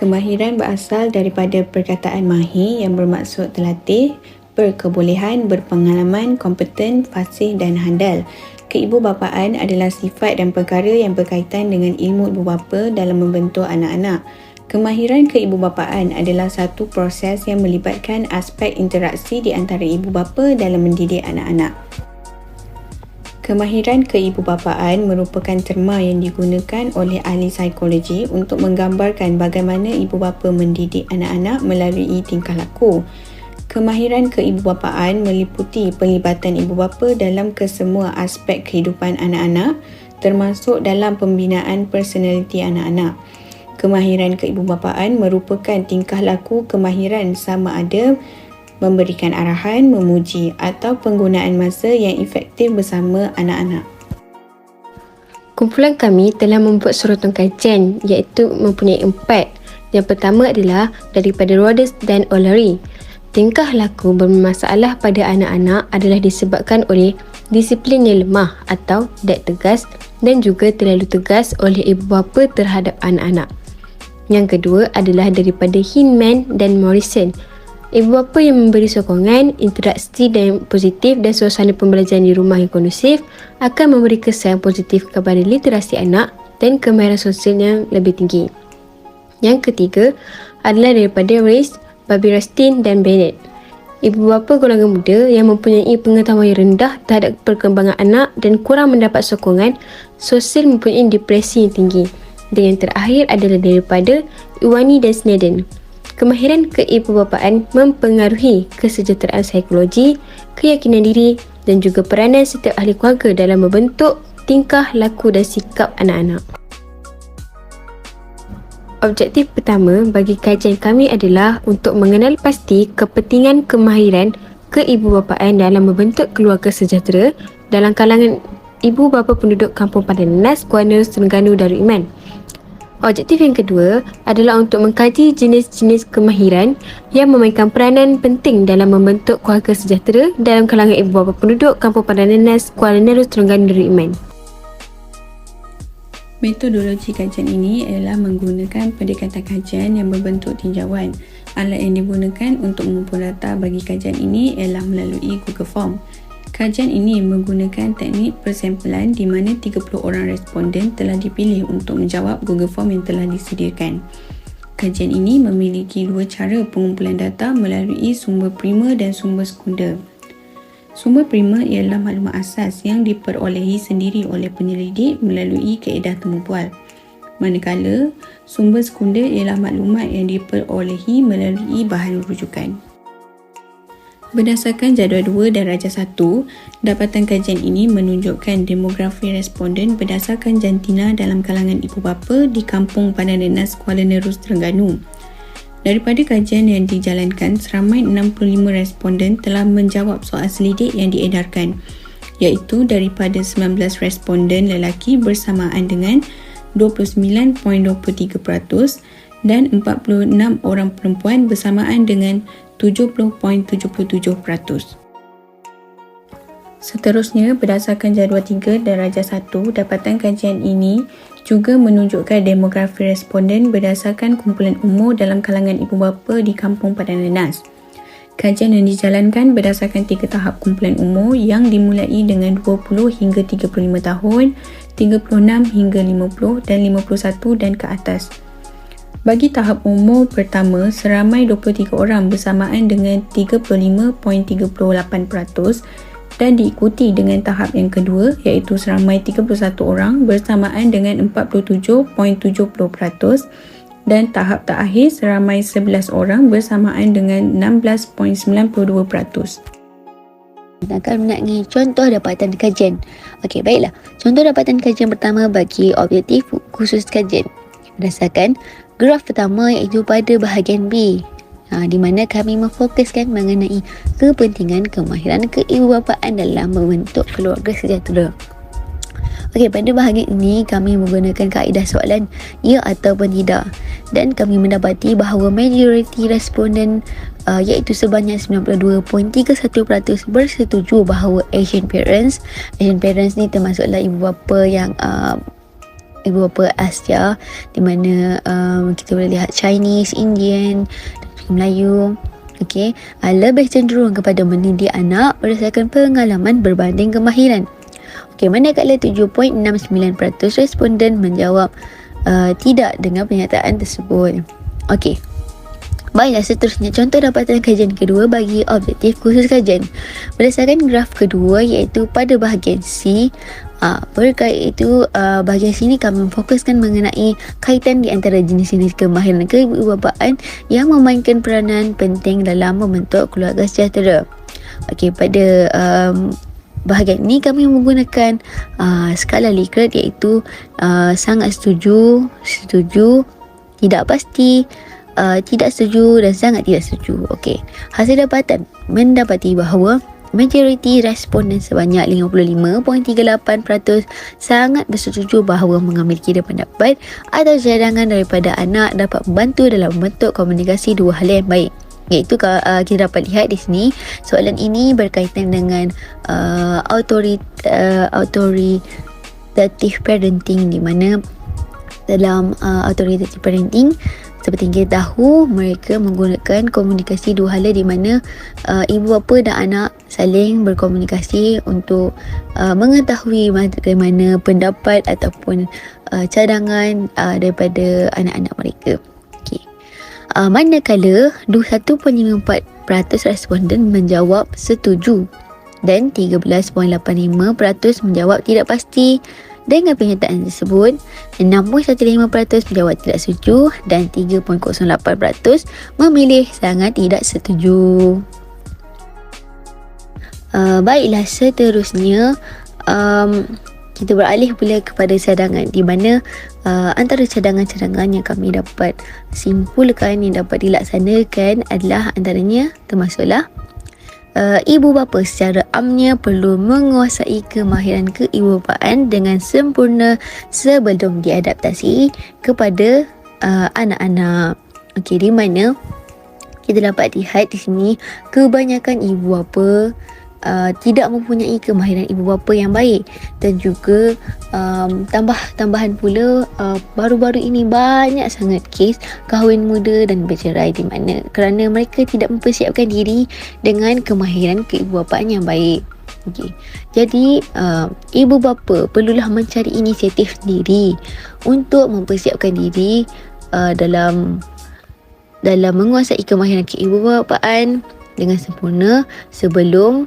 Kemahiran berasal daripada perkataan mahir yang bermaksud terlatih, berkebolehan, berpengalaman, kompeten, fasih dan handal. Keibubapaan adalah sifat dan perkara yang berkaitan dengan ilmu ibu bapa dalam membentuk anak-anak. Kemahiran keibubapaan adalah satu proses yang melibatkan aspek interaksi di antara ibu bapa dalam mendidik anak-anak. Kemahiran keibubapaan merupakan terma yang digunakan oleh ahli psikologi untuk menggambarkan bagaimana ibu bapa mendidik anak-anak melalui tingkah laku. Kemahiran keibubapaan meliputi pelibatan ibu bapa dalam kesemua aspek kehidupan anak-anak, termasuk dalam pembinaan personaliti anak-anak. Kemahiran keibubapaan merupakan tingkah laku kemahiran sama ada memberikan arahan, memuji atau penggunaan masa yang efektif bersama anak-anak. Kumpulan kami telah membuat surutan kajian iaitu mempunyai 4. Yang pertama adalah daripada Rhodes dan O'Leary. Tingkah laku bermasalah pada anak-anak adalah disebabkan oleh disiplin yang lemah atau tidak tegas dan juga terlalu tegas oleh ibu bapa terhadap anak-anak. Yang kedua adalah daripada Hinman dan Morrison. Ibu bapa yang memberi sokongan, interaksi dan positif dan suasana pembelajaran di rumah yang kondusif akan memberi kesan positif kepada literasi anak dan kemahiran sosial yang lebih tinggi. Yang ketiga adalah daripada Rice, Bobby Rustin dan Bennett. Ibu bapa golongan muda yang mempunyai pengetahuan yang rendah terhadap perkembangan anak dan kurang mendapat sokongan sosial mempunyai depresi yang tinggi. Dan yang terakhir adalah daripada Iwani dan Snedden. Kemahiran keibubapaan mempengaruhi kesejahteraan psikologi, keyakinan diri dan juga peranan setiap ahli keluarga dalam membentuk tingkah laku dan sikap anak-anak. Objektif pertama bagi kajian kami adalah untuk mengenal pasti kepentingan kemahiran keibubapaan dalam membentuk keluarga sejahtera dalam kalangan ibu bapa penduduk Kampung Padan Nanas, Kuala Terengganu Darul Iman. Objektif yang kedua adalah untuk mengkaji jenis-jenis kemahiran yang memainkan peranan penting dalam membentuk keluarga sejahtera dalam kalangan ibu bapa penduduk Kampung Padan Nanas, Kuala Terengganu Darul Iman. Metodologi kajian ini ialah menggunakan pendekatan kajian yang berbentuk tinjauan. Alat yang digunakan untuk mengumpul data bagi kajian ini ialah melalui Google Form. Kajian ini menggunakan teknik persampalan di mana 30 orang responden telah dipilih untuk menjawab Google Form yang telah disediakan. Kajian ini memiliki dua cara pengumpulan data melalui sumber primer dan sumber sekunder. Sumber primer ialah maklumat asas yang diperolehi sendiri oleh penyelidik melalui kaedah temu bual. Manakala, sumber sekunder ialah maklumat yang diperolehi melalui bahan rujukan. Berdasarkan jadual 2 dan Raja 1, dapatan kajian ini menunjukkan demografi responden berdasarkan jantina dalam kalangan ibu bapa di Kampung Padan Nanas, Kuala Terengganu. Daripada kajian yang dijalankan, seramai 65 responden telah menjawab soal selidik yang diedarkan, iaitu daripada 19 responden lelaki bersamaan dengan 29.23% dan 46 orang perempuan bersamaan dengan 70.77%. Seterusnya, berdasarkan jadual 3 dan Raja 1, dapatan kajian ini juga menunjukkan demografi responden berdasarkan kumpulan umur dalam kalangan ibu bapa di Kampung Padan Nanas. Kajian yang dijalankan berdasarkan 3 tahap kumpulan umur yang dimulai dengan 20 hingga 35 tahun, 36 hingga 50 dan 51 dan ke atas. Bagi tahap umur pertama, seramai 23 orang bersamaan dengan 35.38% dan diikuti dengan tahap yang kedua iaitu seramai 31 orang bersamaan dengan 47.70% dan tahap terakhir seramai 11 orang bersamaan dengan 16.92%. Akan mengenai contoh dapatan kajian. Okey, baiklah. Contoh dapatan kajian pertama bagi objektif khusus kajian berdasarkan graf pertama iaitu pada bahagian B, di mana kami memfokuskan mengenai kepentingan kemahiran keibubapaan dalam membentuk keluarga sejahtera. Okey, pada bahagian ini kami menggunakan kaedah soalan ya ataupun tidak dan kami mendapati bahawa majoriti responden iaitu sebanyak 92.31% bersetuju bahawa Asian parents ni termasuklah ibu bapa yang ibu bapa Asia, di mana kita boleh lihat Chinese, Indian dan juga Melayu. Okey, lebih cenderung kepada mendidik anak berdasarkan pengalaman berbanding kemahiran. Okey, manakala 7.69% responden menjawab tidak dengan pernyataan tersebut. Okey. Baiklah, seterusnya contoh dapatan kajian kedua bagi objektif khusus kajian. Berdasarkan graf kedua iaitu pada bahagian C, berkait itu bahagian sini kami memfokuskan mengenai kaitan di antara jenis-jenis kemahiran keibubapaan yang memainkan peranan penting dalam membentuk keluarga sejahtera. Okey, pada bahagian ini kami menggunakan skala Likert iaitu sangat setuju, setuju, tidak pasti, tidak setuju dan sangat tidak setuju. Okey, hasil dapatan mendapati bahawa majoriti responden sebanyak 55.38% sangat bersetuju bahawa mengambil kira pendapat atau cadangan daripada anak dapat membantu dalam membentuk komunikasi dua hal yang baik. Iaitu kita dapat lihat di sini soalan ini berkaitan dengan authoritative parenting, di mana dalam authoritative parenting seperti yang kita tahu mereka menggunakan komunikasi dua hala, di mana ibu bapa dan anak saling berkomunikasi untuk mengetahui bagaimana pendapat ataupun cadangan daripada anak-anak mereka. Manakala 21.54% responden menjawab setuju dan 13.85% menjawab tidak pasti dengan pernyataan tersebut, 6.15% menjawab tidak setuju dan 3.08% memilih sangat tidak setuju. Baiklah, seterusnya kita beralih pula kepada cadangan, di mana antara cadangan-cadangan yang kami dapat simpulkan yang dapat dilaksanakan adalah antaranya termasuklah ibu bapa secara amnya perlu menguasai kemahiran keibubapaan dengan sempurna sebelum diadaptasi kepada anak-anak. Okey, di mana kita dapat lihat di sini kebanyakan ibu bapa tidak mempunyai kemahiran ibu bapa yang baik, dan juga tambahan pula baru-baru ini banyak sangat kes kahwin muda dan bercerai, di mana kerana mereka tidak mempersiapkan diri dengan kemahiran keibubapaan yang baik. Okay. Jadi ibu bapa perlulah mencari inisiatif sendiri untuk mempersiapkan diri dalam menguasai kemahiran keibubapaan dengan sempurna sebelum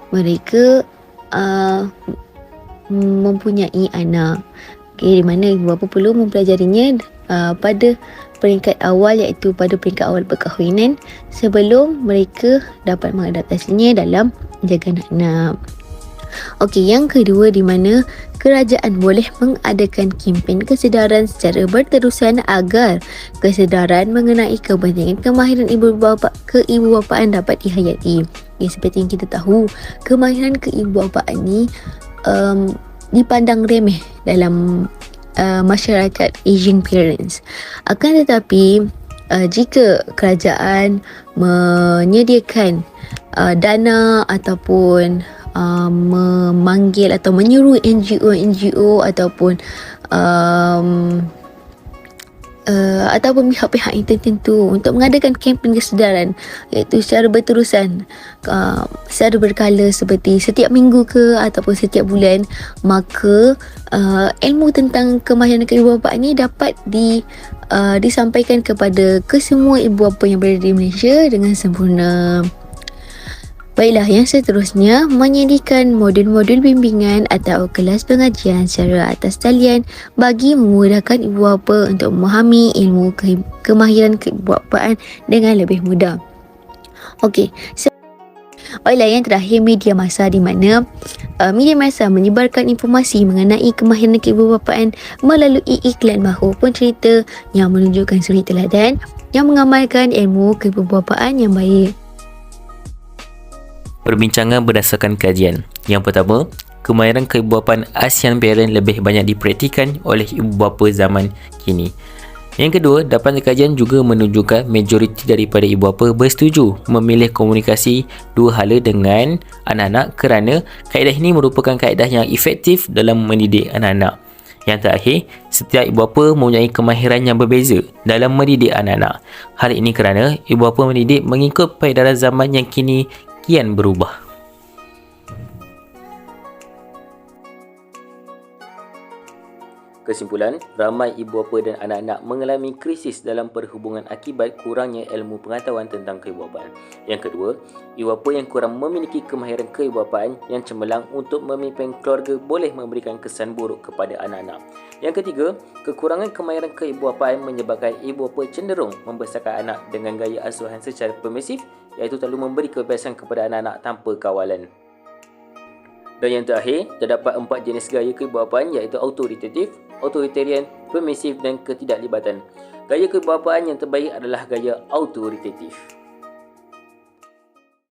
mereka mempunyai anak. Okay, di mana ibu bapa perlu mempelajarinya pada peringkat awal, iaitu pada peringkat awal perkahwinan, sebelum mereka dapat mengadaptasinya dalam menjaga anak-anak. Okey, yang kedua, di mana kerajaan boleh mengadakan kempen kesedaran secara berterusan agar kesedaran mengenai kepentingan kemahiran keibubapaan dapat dihayati. Ya, seperti yang kita tahu, kemahiran keibubapaan ni dipandang remeh dalam masyarakat Asian parents. Akan tetapi jika kerajaan menyediakan dana ataupun memanggil atau menyuruh NGO ataupun pihak-pihak yang tertentu untuk mengadakan kempen kesedaran, iaitu secara berterusan, secara berkala, seperti setiap minggu ke ataupun setiap bulan, maka ilmu tentang kemahiran keibubapaan ini dapat disampaikan kepada kesemua ibu bapa yang berada di Malaysia dengan sempurna. Baiklah, yang seterusnya, menyediakan modul-modul bimbingan atau kelas pengajian secara atas talian bagi memudahkan ibu bapa untuk memahami ilmu kemahiran keibubapaan dengan lebih mudah. Okey. Baiklah, yang terakhir, media massa, di mana media massa menyebarkan informasi mengenai kemahiran keibubapaan melalui iklan maupun cerita yang menunjukkan suri teladan yang mengamalkan ilmu keibubapaan yang baik. Perbincangan berdasarkan kajian. Yang pertama, kemahiran keibubapaan Asian parent lebih banyak dipraktikan oleh ibu bapa zaman kini. Yang kedua, dapatan kajian juga menunjukkan majoriti daripada ibu bapa bersetuju memilih komunikasi dua hala dengan anak-anak kerana kaedah ini merupakan kaedah yang efektif dalam mendidik anak-anak. Yang terakhir, setiap ibu bapa mempunyai kemahiran yang berbeza dalam mendidik anak-anak. Hal ini kerana ibu bapa mendidik mengikut peredaran zaman yang kini kian berubah. Kesimpulan, ramai ibu bapa dan anak-anak mengalami krisis dalam perhubungan akibat kurangnya ilmu pengetahuan tentang keibubapaan. Yang kedua, ibu bapa yang kurang memiliki kemahiran keibubapaan yang cemerlang untuk memimpin keluarga boleh memberikan kesan buruk kepada anak-anak. Yang ketiga, kekurangan kemahiran keibubapaan menyebabkan ibu bapa cenderung membesarkan anak dengan gaya asuhan secara permisif, iaitu selalu memberi kebebasan kepada anak-anak tanpa kawalan. Dan yang terakhir, terdapat 4 jenis gaya keibubapaan iaitu autoritatif, authoritarian, permisif dan ketidaklibatan. Gaya keibubapaan yang terbaik adalah gaya autoritatif.